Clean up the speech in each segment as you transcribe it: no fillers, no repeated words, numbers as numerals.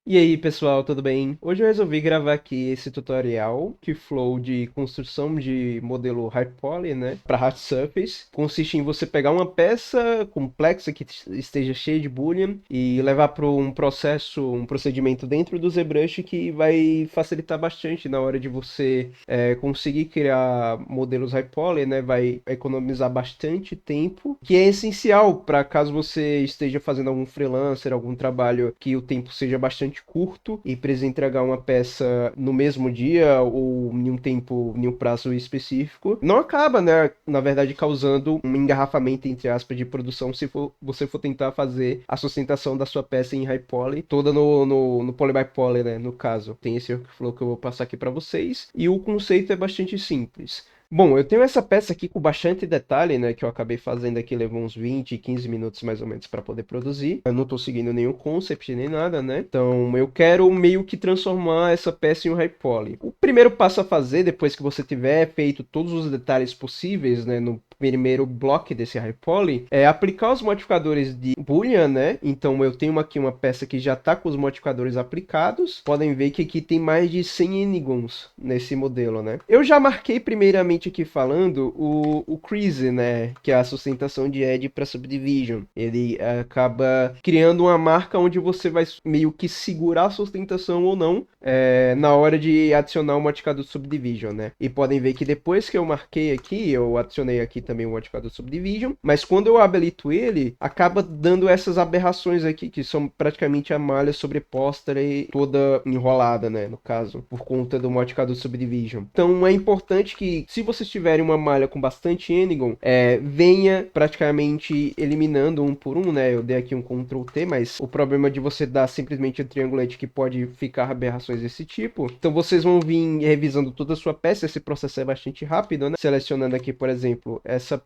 E aí pessoal, tudo bem? Hoje eu resolvi gravar aqui esse tutorial que flow de construção de modelo Hyperpoly, né, para Hard Surface. Consiste em você pegar uma peça complexa que esteja cheia de boolean e levar para um processo, um procedimento dentro do ZBrush que vai facilitar bastante na hora de você conseguir criar modelos Hyperpoly, né, vai economizar bastante tempo, que é essencial para caso você esteja fazendo algum freelancer, algum trabalho que o tempo seja bastante curto e precisa entregar uma peça no mesmo dia ou em um tempo, em um prazo específico, não acaba, né, na verdade, causando um engarrafamento, entre aspas, de produção se você for tentar fazer a sustentação da sua peça em high poly, toda no poly by poly, né, no caso. Tem esse workflow que eu vou passar aqui para vocês e o conceito é bastante simples. Bom, eu tenho essa peça aqui com bastante detalhe, né, que eu acabei fazendo aqui, levou uns 20, 15 minutos mais ou menos para poder produzir. Eu não estou seguindo nenhum concept nem nada, né? Então, eu quero meio que transformar essa peça em um high poly. O primeiro passo a fazer, depois que você tiver feito todos os detalhes possíveis, né, no primeiro bloco desse high poly, é aplicar os modificadores de Boolean, né? Então, eu tenho aqui uma peça que já está com os modificadores aplicados. Podem ver que aqui tem mais de 100 enigons nesse modelo, né? Eu já marquei primeiramente aqui falando o Crease, né? Que é a sustentação de edge para subdivision. Ele acaba criando uma marca onde você vai meio que segurar a sustentação ou não na hora de adicionar o modificador subdivision, né? E podem ver que depois que eu marquei aqui, eu adicionei aqui também o modificador subdivision, mas quando eu habilito ele, acaba dando essas aberrações aqui, que são praticamente a malha sobreposta e toda enrolada, né? No caso, por conta do modificador subdivision. Então é importante que, se vocês tiverem uma malha com bastante Enigon, venha praticamente eliminando um por um, né? Eu dei aqui um Ctrl T, mas o problema de você dar simplesmente um triangulete que pode ficar aberrações desse tipo. Então vocês vão vir revisando toda a sua peça, esse processo é bastante rápido, né? Selecionando aqui, por exemplo,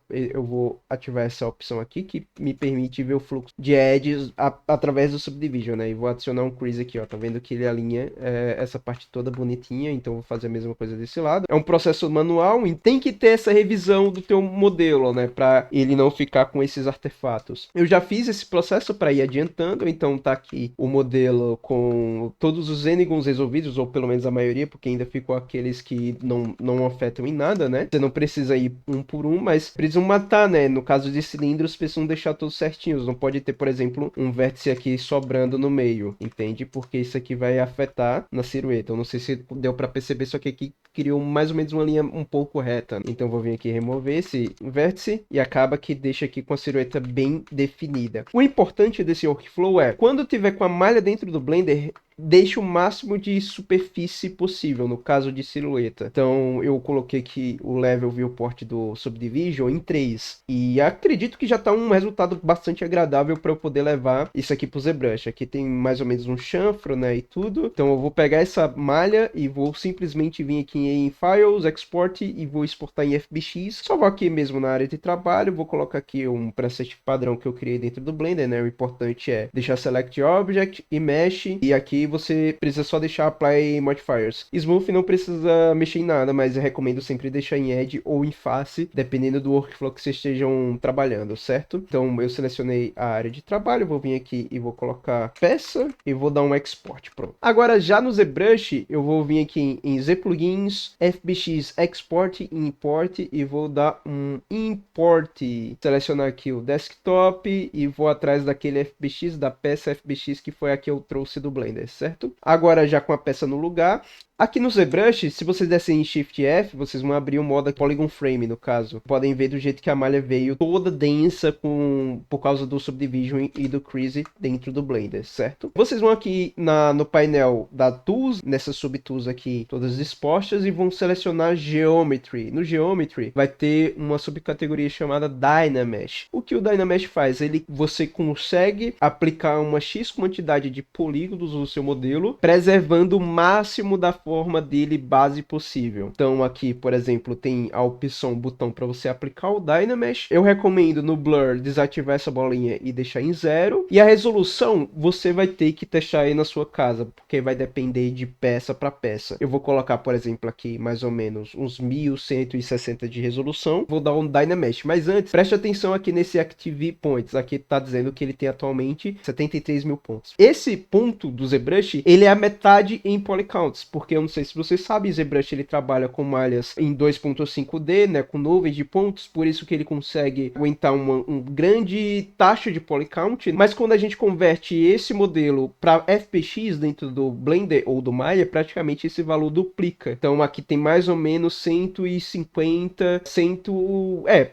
eu vou ativar essa opção aqui que me permite ver o fluxo de edges através do subdivision, né? E vou adicionar um crease aqui, ó. Tá vendo que ele alinha essa parte toda bonitinha, então vou fazer a mesma coisa desse lado. É um processo manual e tem que ter essa revisão do teu modelo, né? Para ele não ficar com esses artefatos. Eu já fiz esse processo para ir adiantando, então tá aqui o modelo com todos os enigons resolvidos, ou pelo menos a maioria, porque ainda ficou aqueles que não afetam em nada, né? Você não precisa ir um por um, mas precisam matar, né? No caso de cilindros, precisam deixar todos certinhos. Não pode ter, por exemplo, um vértice aqui sobrando no meio, entende? Porque isso aqui vai afetar na silhueta. Eu não sei se deu para perceber, só que aqui criou mais ou menos uma linha um pouco reta. Então vou vir aqui remover esse vértice e acaba que deixa aqui com a silhueta bem definida. O importante desse workflow é, quando tiver com a malha dentro do Blender, deixe o máximo de superfície possível, no caso de silhueta. Então eu coloquei aqui o level viewport do Subdivision em 3. E acredito que já está um resultado bastante agradável para eu poder levar isso aqui para o ZBrush. Aqui tem mais ou menos um chanfro, né, e tudo. Então eu vou pegar essa malha e vou simplesmente vir aqui em Files, Export e vou exportar em FBX. Só vou aqui mesmo na área de trabalho, vou colocar aqui um preset padrão que eu criei dentro do Blender, né? O importante é deixar Select Object e Mesh, e aqui você precisa só deixar Apply Modifiers. Smooth não precisa mexer em nada, mas eu recomendo sempre deixar em Edge ou em Face, dependendo do workflow que vocês estejam trabalhando, certo? Então eu selecionei a área de trabalho, vou vir aqui e vou colocar peça e vou dar um Export, pronto. Agora já no ZBrush, eu vou vir aqui em Z Plugins, FBX Export e Import e vou dar um Import. Selecionar aqui o Desktop e vou atrás daquele FBX, da peça FBX que foi a que eu trouxe do Blender, certo? Agora já com a peça no lugar. Aqui no ZBrush, se vocês descem em Shift F, vocês vão abrir o modo Polygon Frame, no caso. Podem ver do jeito que a malha veio toda densa por causa do Subdivision e do Crease dentro do Blender, certo? Vocês vão aqui no painel da Tools, nessas subtools aqui, todas dispostas, e vão selecionar Geometry. No Geometry vai ter uma subcategoria chamada Dynamesh. O que o Dynamesh faz? Você consegue aplicar uma X quantidade de polígonos no seu modelo, preservando o máximo da forma forma dele base possível. Então aqui, por exemplo, tem a opção, botão para você aplicar o Dynamesh. Eu recomendo no Blur desativar essa bolinha e deixar em 0. E a resolução você vai ter que testar aí na sua casa, porque vai depender de peça para peça. Eu vou colocar, por exemplo, aqui mais ou menos uns 1160 de resolução. Vou dar um Dynamesh, mas antes, preste atenção aqui nesse Active Points. Aqui tá dizendo que ele tem atualmente 73 mil pontos. Esse ponto do ZBrush, ele é a metade em polycounts, porque eu não sei se você sabe, ZBrush ele trabalha com malhas em 2.5D, né, com nuvens de pontos, por isso que ele consegue aguentar uma grande taxa de polycount, mas quando a gente converte esse modelo para FPX dentro do Blender ou do Maya, praticamente esse valor duplica. Então aqui tem mais ou menos 150,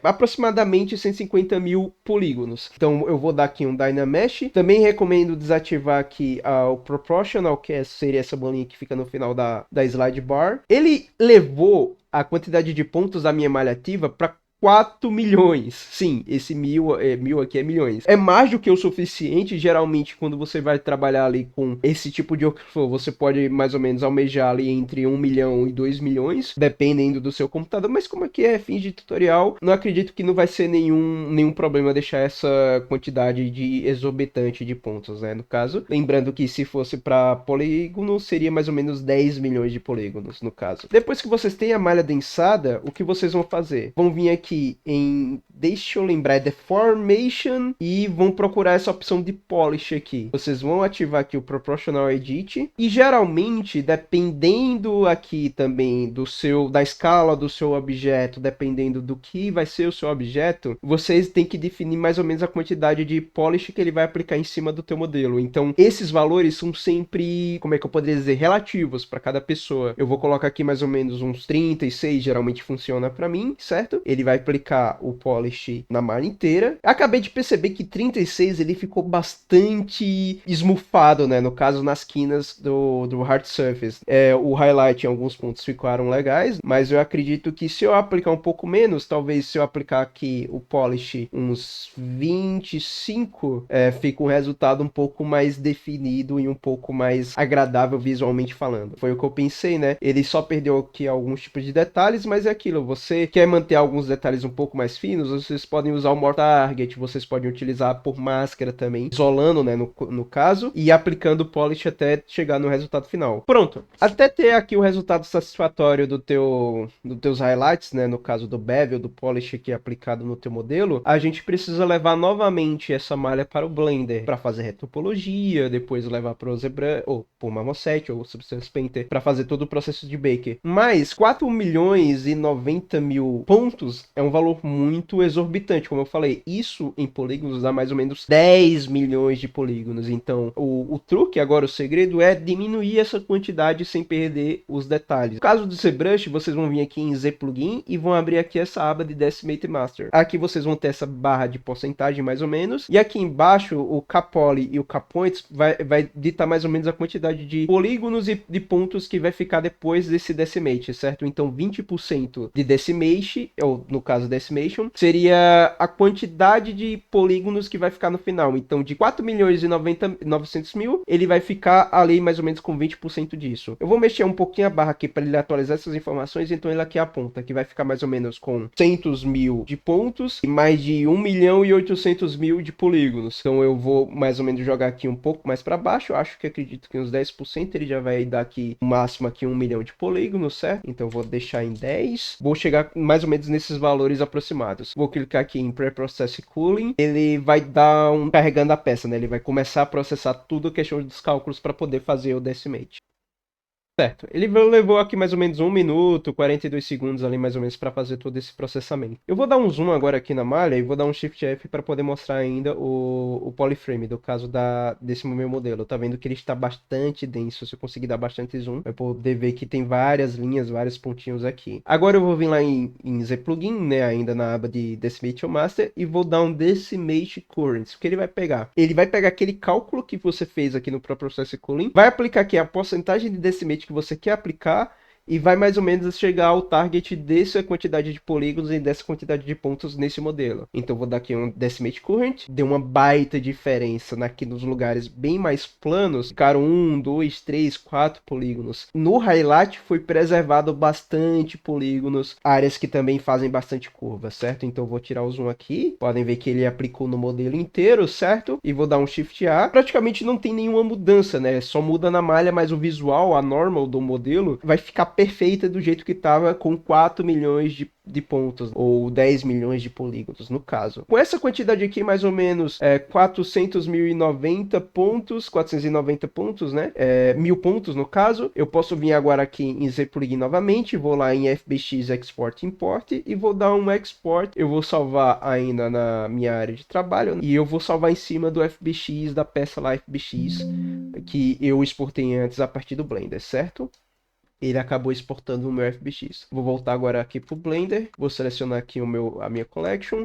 aproximadamente 150 mil polígonos. Então eu vou dar aqui um Dynamesh. Também recomendo desativar aqui o Proportional, que seria essa bolinha que fica no final da slide bar. Ele levou a quantidade de pontos da minha malha ativa para 4 milhões. Sim, esse mil aqui é milhões. É mais do que o suficiente. Geralmente, quando você vai trabalhar ali com esse tipo de workflow, você pode mais ou menos almejar ali entre 1 milhão e 2 milhões, dependendo do seu computador. Mas como aqui é fim de tutorial, não acredito que não vai ser nenhum problema deixar essa quantidade de exorbitante de pontos, né? No caso, lembrando que se fosse para polígono, seria mais ou menos 10 milhões de polígonos, no caso. Depois que vocês têm a malha densada, o que vocês vão fazer? Vão vir aqui em, deixa eu lembrar, Deformation, e vão procurar essa opção de Polish aqui. Vocês vão ativar aqui o Proportional Edit, e geralmente, dependendo aqui também da escala do seu objeto, dependendo do que vai ser o seu objeto, vocês têm que definir mais ou menos a quantidade de Polish que ele vai aplicar em cima do teu modelo. Então, esses valores são sempre, como é que eu poderia dizer, relativos para cada pessoa. Eu vou colocar aqui mais ou menos uns 36, geralmente funciona para mim, certo? Ele vai aplicar o polish na malha inteira. Acabei de perceber que 36 ele ficou bastante esmufado, né? No caso, nas quinas do hard surface. O highlight em alguns pontos ficaram legais, mas eu acredito que se eu aplicar um pouco menos, talvez se eu aplicar aqui o polish uns 25, fica um resultado um pouco mais definido e um pouco mais agradável visualmente falando. Foi o que eu pensei, né? Ele só perdeu aqui alguns tipos de detalhes, mas é aquilo, você quer manter alguns detalhes um pouco mais finos, vocês podem usar o More Target, vocês podem utilizar por máscara também, isolando, né, no caso, e aplicando o polish até chegar no resultado final. Pronto. Até ter aqui o resultado satisfatório dos teus highlights, né, no caso do bevel, do polish aqui aplicado no teu modelo, a gente precisa levar novamente essa malha para o Blender, para fazer retopologia, depois levar para o ZBrush, ou para o Marmoset, ou Substance Painter, para fazer todo o processo de Baker. Mas 4 milhões e 90 mil pontos é um valor muito exorbitante, como eu falei. Isso em polígonos dá mais ou menos 10 milhões de polígonos. Então, o truque agora, o segredo é diminuir essa quantidade sem perder os detalhes. No caso do ZBrush, vocês vão vir aqui em Z Plugin e vão abrir aqui essa aba de Decimate Master. Aqui vocês vão ter essa barra de porcentagem mais ou menos. E aqui embaixo, o K-Poly e o K-Points vai ditar mais ou menos a quantidade de polígonos e de pontos que vai ficar depois desse Decimate, certo? Então, 20% de Decimate, ou no caso Decimation, seria a quantidade de polígonos que vai ficar no final. Então, de 4 milhões e 900 mil, ele vai ficar ali mais ou menos com 20% disso. Eu vou mexer um pouquinho a barra aqui para ele atualizar essas informações, então ele aqui aponta que vai ficar mais ou menos com 100 mil de pontos e mais de 1 milhão e 800 mil de polígonos. Então eu vou mais ou menos jogar aqui um pouco mais para baixo, eu acho que acredito que uns 10% ele já vai dar aqui, o máximo aqui 1 milhão de polígonos, certo? Então eu vou deixar em 10, vou chegar mais ou menos nesses valores aproximados. Vou clicar aqui em Pre-Process Cooling, ele vai dar carregando a peça, né? Ele vai começar a processar tudo a questão dos cálculos para poder fazer o Decimate. Certo, ele levou aqui mais ou menos 1 minuto, 42 segundos ali mais ou menos para fazer todo esse processamento. Eu vou dar um zoom agora aqui na malha e vou dar um Shift F para poder mostrar ainda o polyframe do caso desse meu modelo. Tá vendo que ele está bastante denso, se eu conseguir dar bastante zoom, vai poder ver que tem várias linhas, vários pontinhos aqui. Agora eu vou vir lá em Z Plugin, né, ainda na aba de Decimate Master, e vou dar um Decimate Currents. O que ele vai pegar? Ele vai pegar aquele cálculo que você fez aqui no próprio Process Cooling, vai aplicar aqui a porcentagem de Decimate que você quer aplicar e vai mais ou menos chegar ao target dessa quantidade de polígonos e dessa quantidade de pontos nesse modelo. Então vou dar aqui um Decimate Current, deu uma baita diferença aqui nos lugares bem mais planos, ficaram 1, 2, 3, 4 polígonos. No Highlight foi preservado bastante polígonos, áreas que também fazem bastante curva, certo? Então vou tirar o zoom aqui, podem ver que ele aplicou no modelo inteiro, certo? E vou dar um Shift A, praticamente não tem nenhuma mudança, né? Só muda na malha, mas o visual, a normal do modelo, vai ficar perfeita do jeito que estava com 4 milhões de pontos, ou 10 milhões de polígonos, no caso. Com essa quantidade aqui, mais ou menos 400.090 pontos, 490 pontos, né? 1000 pontos, no caso. Eu posso vir agora aqui em ZPlugin novamente, vou lá em FBX Export Import, e vou dar um Export. Eu vou salvar ainda na minha área de trabalho, e eu vou salvar em cima do FBX, da peça lá FBX, que eu exportei antes a partir do Blender, certo? Ele acabou exportando o meu FBX. Vou voltar agora aqui para o Blender. Vou selecionar aqui a minha collection.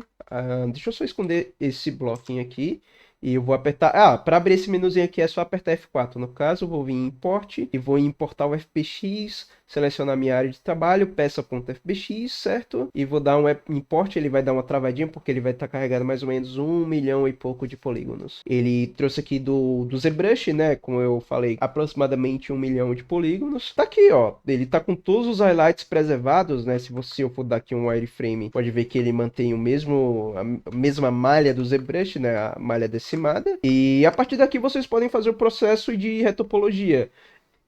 Deixa eu só esconder esse bloquinho aqui. E eu vou apertar... para abrir esse menuzinho aqui é só apertar F4. No caso, eu vou vir em Import e vou importar o FBX. Selecionar minha área de trabalho, peça.fbx, certo? E vou dar um import, ele vai dar uma travadinha, porque ele vai estar carregando mais ou menos 1 milhão e pouco de polígonos. Ele trouxe aqui do ZBrush, né? Como eu falei, aproximadamente 1 milhão de polígonos. Tá aqui, ó. Ele tá com todos os highlights preservados, né? Se eu for dar aqui um wireframe, pode ver que ele mantém a mesma malha do ZBrush, né? A malha decimada. E a partir daqui vocês podem fazer o processo de retopologia.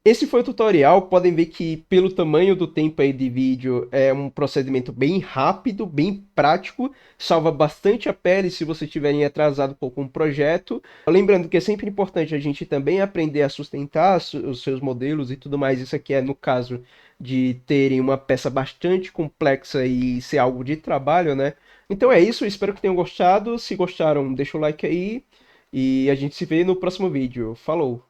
Esse foi o tutorial, podem ver que pelo tamanho do tempo aí de vídeo é um procedimento bem rápido, bem prático, salva bastante a pele se você estiverem atrasado com algum projeto. Lembrando que é sempre importante a gente também aprender a sustentar os seus modelos e tudo mais, isso aqui é no caso de terem uma peça bastante complexa e ser algo de trabalho, né? Então é isso, espero que tenham gostado, se gostaram deixa o like aí e a gente se vê no próximo vídeo. Falou!